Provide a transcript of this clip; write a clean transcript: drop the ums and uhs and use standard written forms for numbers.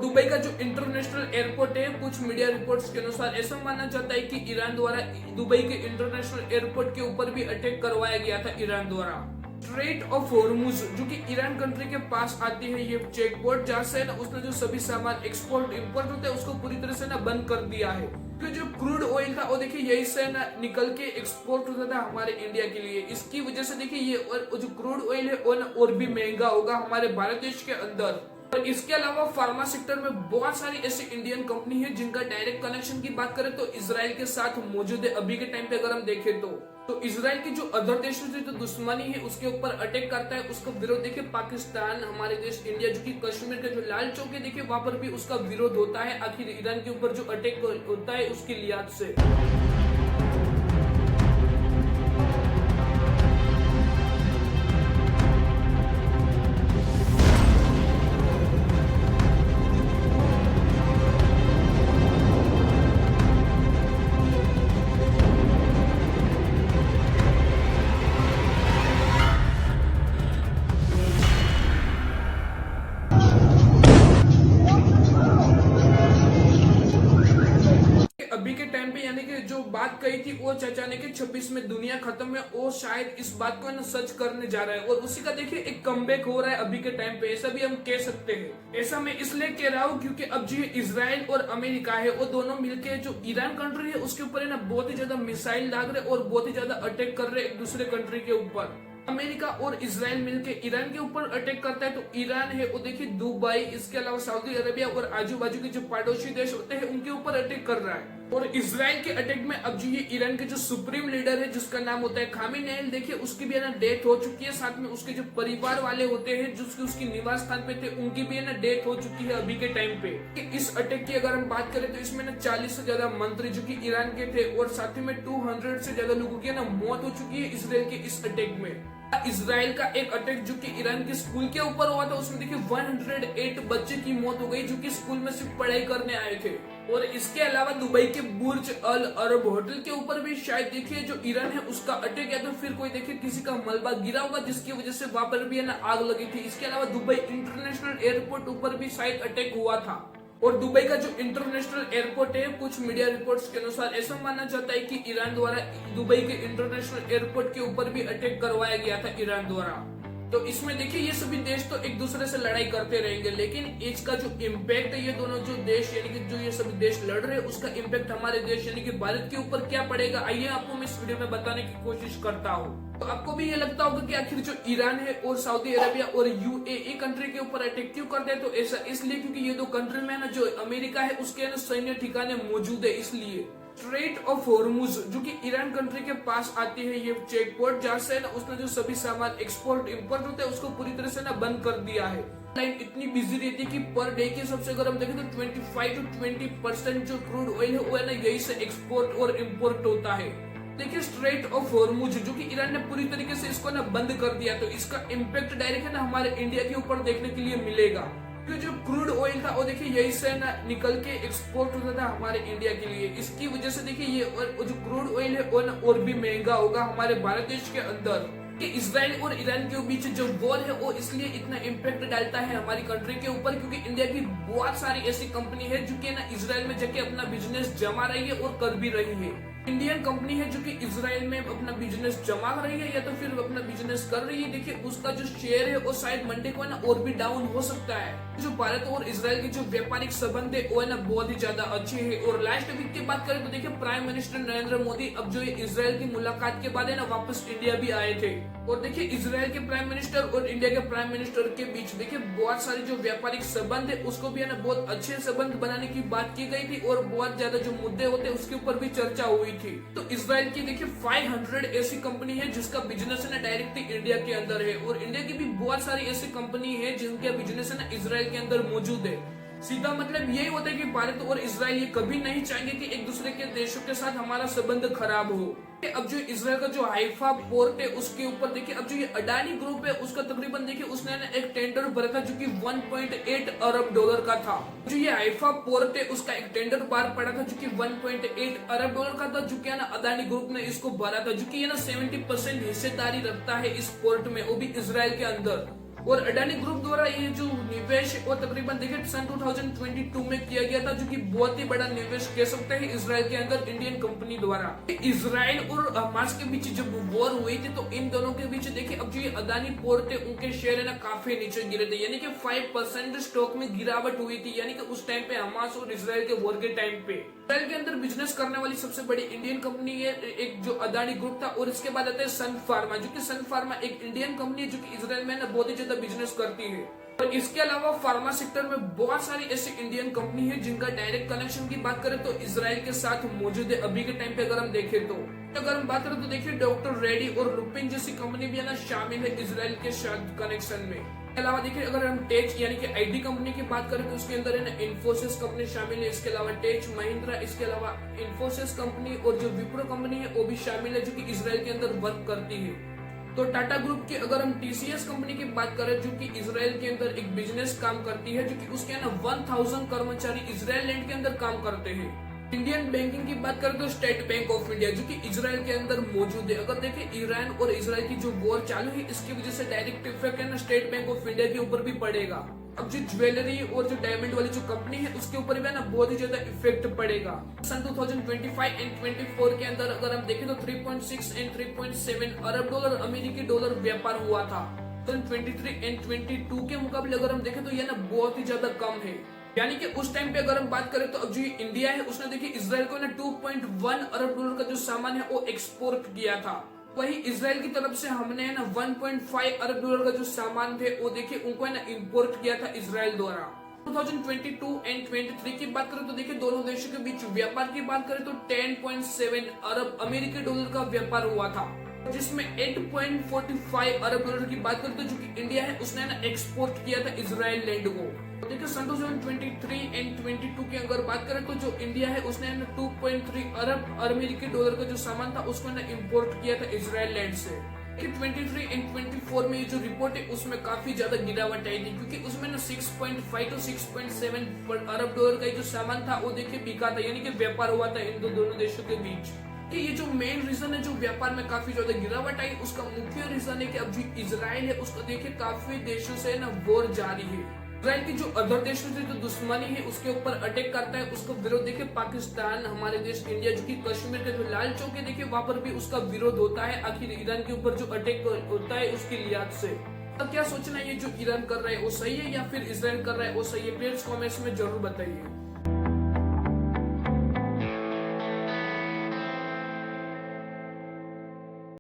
Dubai का जो international airport है, कुछ मीडिया रिपोर्ट्स के अनुसार ऐसा माना जाता है कि ईरान द्वारा दुबई के इंटरनेशनल एयरपोर्ट के ऊपर भी अटैक करवाया गया था ईरान द्वारा। स्ट्रेट ऑफ हॉर्मुज जो कि ईरान कंट्री के पास आती है, ये चेक पोर्ट जहाँ से ना उसने जो सभी सामान एक्सपोर्ट इंपोर्ट होते हैं उसको पूरी तरह से ना बंद कर दिया है। तो जो क्रूड ऑयल था वो देखिए यही से ना निकल के एक्सपोर्ट होता था हमारे इंडिया के लिए। इसकी वजह से देखिए ये और जो क्रूड ऑयल है वो ना और भी महंगा होगा हमारे भारत देश के अंदर। और इसके अलावा फार्मा सेक्टर में बहुत सारी ऐसी इंडियन कंपनी है जिनका डायरेक्ट कनेक्शन की बात करें तो इसराइल के साथ मौजूद है। अभी के टाइम पे अगर हम देखें तो इसराइल की जो अदर देशों से जो दुश्मनी है उसके ऊपर अटैक करता है, उसका विरोध देखिए पाकिस्तान, हमारे देश इंडिया जो कि कश्मीर का जो लाल चौक है देखिए वहां पर भी उसका विरोध होता है, आखिर ईरान के ऊपर जो अटैक होता है उसकी लिहाज से। अभी के टाइम पे यानी कि जो बात कही थी वो चाचा ने कि 26 में दुनिया खत्म है, वो शायद इस बात को ना सच करने जा रहा है और उसी का देखिए एक कमबैक हो रहा है अभी के टाइम पे, ऐसा भी हम कह सकते हैं। ऐसा मैं इसलिए कह रहा हूँ क्योंकि अब जो इजराइल और अमेरिका है वो दोनों मिलकर जो ईरान कंट्री है उसके ऊपर है ना बहुत ही ज्यादा मिसाइल दाग रहे और बहुत ही ज्यादा अटैक कर रहे एक दूसरे कंट्री के ऊपर। अमेरिका और इजराइल मिलकर ईरान के ऊपर अटैक करता है तो ईरान है वो देखिए दुबई, इसके अलावा सऊदी अरेबिया और आजू बाजू के जो पड़ोसी देश होते हैं उनके ऊपर अटैक कर रहा है। और इजराइल के अटैक में अब जो ये ईरान के जो सुप्रीम लीडर है जिसका नाम होता है खामेनेई, देखिए उसकी भी है ना डेथ हो चुकी है, साथ में उसके जो परिवार वाले होते हैं जो उसकी निवास स्थान पे थे उनकी भी है ना डेथ हो चुकी है अभी के टाइम पे। इस अटैक की अगर हम बात करें तो इसमें ना 40 से ज्यादा मंत्री जो कि ईरान के थे और साथ ही में 200 से ज्यादा लोगों की ना मौत हो चुकी है इसराइल के इस अटैक में। इसराइल का एक अटैक जो कि ईरान के स्कूल के ऊपर हुआ था उसमें देखिए 108 बच्चे की मौत हो गई जो कि स्कूल में सिर्फ पढ़ाई करने आए थे। और इसके अलावा दुबई के बुर्ज अल अरब होटल के ऊपर भी शायद देखिए जो ईरान है उसका अटैक या तो फिर कोई देखिए किसी का मलबा गिरा होगा जिसकी वजह से वहां पर भी है ना आग लगी थी। इसके अलावा दुबई इंटरनेशनल एयरपोर्ट ऊपर भी शायद अटैक हुआ था। और दुबई का जो इंटरनेशनल एयरपोर्ट है, कुछ मीडिया रिपोर्ट्स के अनुसार ऐसा माना जाता है कि ईरान द्वारा दुबई के इंटरनेशनल एयरपोर्ट के ऊपर भी अटैक करवाया गया था ईरान द्वारा। तो इसमें देखिए ये सभी देश तो एक दूसरे से लड़ाई करते रहेंगे लेकिन इसका जो इम्पैक्ट है ये दोनों जो देश यानी कि जो ये सभी देश लड़ रहे हैं उसका इम्पैक्ट हमारे देश यानी कि भारत के ऊपर क्या पड़ेगा, आइए आपको मैं इस वीडियो में बताने की कोशिश करता हूँ। तो आपको भी ये लगता होगा कि आखिर जो ईरान है और सऊदी अरेबिया और यूएई कंट्री के ऊपर अटैक क्यों करते हैं, तो ऐसा इसलिए क्योंकि ये दो कंट्री में ना जो अमेरिका है उसके ना सैन्य ठिकाने मौजूद है। इसलिए स्ट्रेट ऑफ हॉर्मुज जो कि ईरान कंट्री के पास आती है, ये चेक पोर्ट जहाँ से ना उसने जो सभी सामान एक्सपोर्ट इंपोर्ट होते हैं उसको पूरी तरह से ना बंद कर दिया है। लाइन इतनी बिजी रहती है कि पर डे के सबसे अगर हम देखें तो 25 to 20% जो क्रूड ऑयल है वो है ना यही से एक्सपोर्ट और इम्पोर्ट होता है। देखिए स्ट्रेट ऑफ हॉर्मुज जो कि ईरान ने पूरी तरीके से इसको ना बंद कर दिया तो इसका इम्पैक्ट डायरेक्ट है ना हमारे इंडिया के ऊपर देखने के लिए मिलेगा। तो जो क्रूड ऑयल था वो देखिए यही से ना निकल के एक्सपोर्ट होता था हमारे इंडिया के लिए। इसकी वजह से देखिए ये और जो क्रूड ऑयल है वो ना और भी महंगा होगा हमारे भारत देश के अंदर। कि इजराइल और ईरान के बीच जो वॉर है वो इसलिए इतना इम्पैक्ट डालता है हमारी कंट्री के ऊपर क्योंकि इंडिया की बहुत सारी ऐसी कंपनी है जो कि ना इजराइल में जाके अपना बिजनेस जमा रही है और कर भी रही है। इंडियन कंपनी है जो कि इजराइल में अपना बिजनेस जमा रही है या तो फिर अपना बिजनेस कर रही है, देखिए उसका जो शेयर है वो शायद मंडे को ना और भी डाउन हो सकता है। जो भारत और इजराइल के जो व्यापारिक संबंध है वो है ना बहुत ही ज्यादा अच्छे हैं। और लास्ट वीक की बात करें तो देखिए प्राइम मिनिस्टर नरेंद्र मोदी अब जो इजराइल की मुलाकात के बाद है ना वापस इंडिया भी आए थे। और देखिए इजराइल के प्राइम मिनिस्टर और इंडिया के प्राइम मिनिस्टर के बीच देखिए बहुत सारी जो व्यापारिक संबंध है उसको भी है ना बहुत अच्छे संबंध बनाने की बात की गई थी और बहुत ज्यादा जो मुद्दे होते हैं उसके ऊपर भी चर्चा हुई थी। तो इजराइल की देखिए 500 ऐसी कंपनी है जिसका बिजनेस है ना डायरेक्टली इंडिया के अंदर है और इंडिया की भी बहुत सारी ऐसी कंपनी है जिनका बिजनेस है ना इजराइल के अंदर मौजूद है। सीधा मतलब यही होता है कि भारत और इजराइल ये कभी नहीं चाहेंगे कि एक दूसरे के देशों के साथ हमारा संबंध खराब हो। अब जो इजराइल का जो हाइफा पोर्ट है उसके ऊपर देखिए अब जो ये अडानी ग्रुप है उसका तकरीबन देखिए उसने ना एक टेंडर भरा था जो कि 1.8 अरब डॉलर का था। जो ये हाइफा पोर्ट है उसका एक टेंडर बाहर पड़ा था जो कि 1.8 अरब डॉलर का था, जो कि ना अडानी ग्रुप ने इसको भरा था, जो कि ये ना 70% हिस्सेदारी रखता है इस पोर्ट में, वो भी इजराइल के अंदर। और अडानी ग्रुप द्वारा ये जो निवेश है वो तकरीबन देखिए सन 2022 में किया गया था, जो कि बहुत ही बड़ा निवेश कह सकते हैं इसराइल के अंदर इंडियन कंपनी द्वारा। इसराइल और हमास के बीच जब वॉर हुई थी तो इन दोनों के बीच देखिए अब जो ये अडानी पोर्ट थे उनके शेयर है ना काफी नीचे गिरे थे, यानी कि 5% स्टॉक में गिरावट हुई थी, यानी कि उस टाइम पे हमास और इसराइल के वॉर के टाइम पे। इसराइल के अंदर बिजनेस करने वाली सबसे बड़ी इंडियन कंपनी है एक जो अडानी ग्रुप था, और इसके बाद आता है सन फार्मा, जो कि सन फार्मा एक इंडियन कंपनी है जो कि इसराइल में ना बहुत ही ज्यादा बिजनेस करती है। और इसके अलावा फार्मा सेक्टर में बहुत सारी ऐसी इंडियन कंपनी है जिनका डायरेक्ट कनेक्शन की बात करें तो इसराइल के साथ मौजूद है अभी के टाइम पे। अगर हम देखें तो अगर हम बात करें तो देखिए डॉक्टर रेड्डी और लुपिन जैसी कंपनी भी है ना शामिल है इसराइल के साथ कनेक्शन में। इसके अलावा देखिए अगर हम टेच यानी कि आईटी कंपनी की बात करें तो उसके अंदर है ना इन्फोसिस कंपनी शामिल है। इसके अलावा टेच महिंद्रा, इसके अलावा इन्फोसिस कंपनी और जो विप्रो कंपनी है वो भी शामिल है जो कि इसराइल के अंदर वर्क करती है। तो टाटा ग्रुप की अगर हम टीसीएस कंपनी की बात करें जो कि इसराइल के अंदर एक बिजनेस काम करती है, जो कि उसके ना 1000 कर्मचारी इसराइल लैंड के अंदर काम करते हैं। इंडियन बैंकिंग की बात करें तो स्टेट बैंक ऑफ इंडिया जो कि इसराइल के अंदर मौजूद है। अगर देखें ईरान और इसराइल की जो वॉर चालू है इसकी वजह से डायरेक्ट इफेक्ट है ना स्टेट बैंक ऑफ इंडिया के ऊपर भी पड़ेगा। अब जो ज्वेलरी और जो डायमंड वाली जो कंपनी है उसके ऊपर भी ना बहुत ही ज्यादा इफेक्ट पड़ेगा। सन 2025 एंड 24 के अंदर अगर हम देखें तो 3.6 एंड 3.7 अरब डॉलर अमेरिकी डॉलर व्यापार हुआ था। सन 23 एंड 22 के मुकाबले अगर हम देखें तो यह ना बहुत ही ज्यादा कम है, यानी कि उस टाइम पे अगर हम बात करें तो अब जो इंडिया है उसने देखिए इसराइल को ना 2.1 अरब डॉलर का जो सामान है वो एक्सपोर्ट किया था। वही इसराइल की तरफ से हमने ना 1.5 अरब डॉलर का जो सामान थे वो देखिए उनको है ना इम्पोर्ट किया था इसराइल द्वारा। 2022 एंड 23 की बात करें तो देखिए दोनों देशों के बीच व्यापार की बात करें तो 10.7 अरब अमेरिकी डॉलर का व्यापार हुआ था, जिसमें 8.45 अरब डॉलर की बात करें तो जो कि इंडिया है उसने ना एक्सपोर्ट किया था इसराइल लैंड को। तो देखिए सन 2023 एंड 22 की अगर बात करें तो जो इंडिया है उसने 2.3 अरब अमेरिकी डॉलर का जो सामान था उसको ना इम्पोर्ट किया था इसराइल लैंड से। 23 एंड 24 में जो रिपोर्ट है उसमें काफी ज्यादा गिरावट आई थी, क्योंकि उसमें ना 6.5 टू 6.7 अरब डॉलर का जो सामान था वो देखिए बिका था, यानी कि व्यापार हुआ था इन दोनों देशों के बीच। कि ये जो मेन रीजन है जो व्यापार में काफी ज्यादा गिरावट आई उसका मुख्य रीजन है कि अब जो इजराइल है उसका देखिए काफी देशों से ना वॉर जारी है। इजराइल की जो अदर देशों से जो दुश्मनी है उसके ऊपर अटैक करता है, उसको विरोध देखिए पाकिस्तान, हमारे देश इंडिया जो कि कश्मीर के जो लाल चौक है देखिए वहां पर भी उसका विरोध होता है, आखिर ईरान के ऊपर जो अटैक होता है उसकी लिहाज से। अब क्या सोचना है ये जो ईरान कर रहा है वो सही है या फिर इजराइल कर रहा है वो सही है? प्लीज कमेंट्स में जरूर बताइए।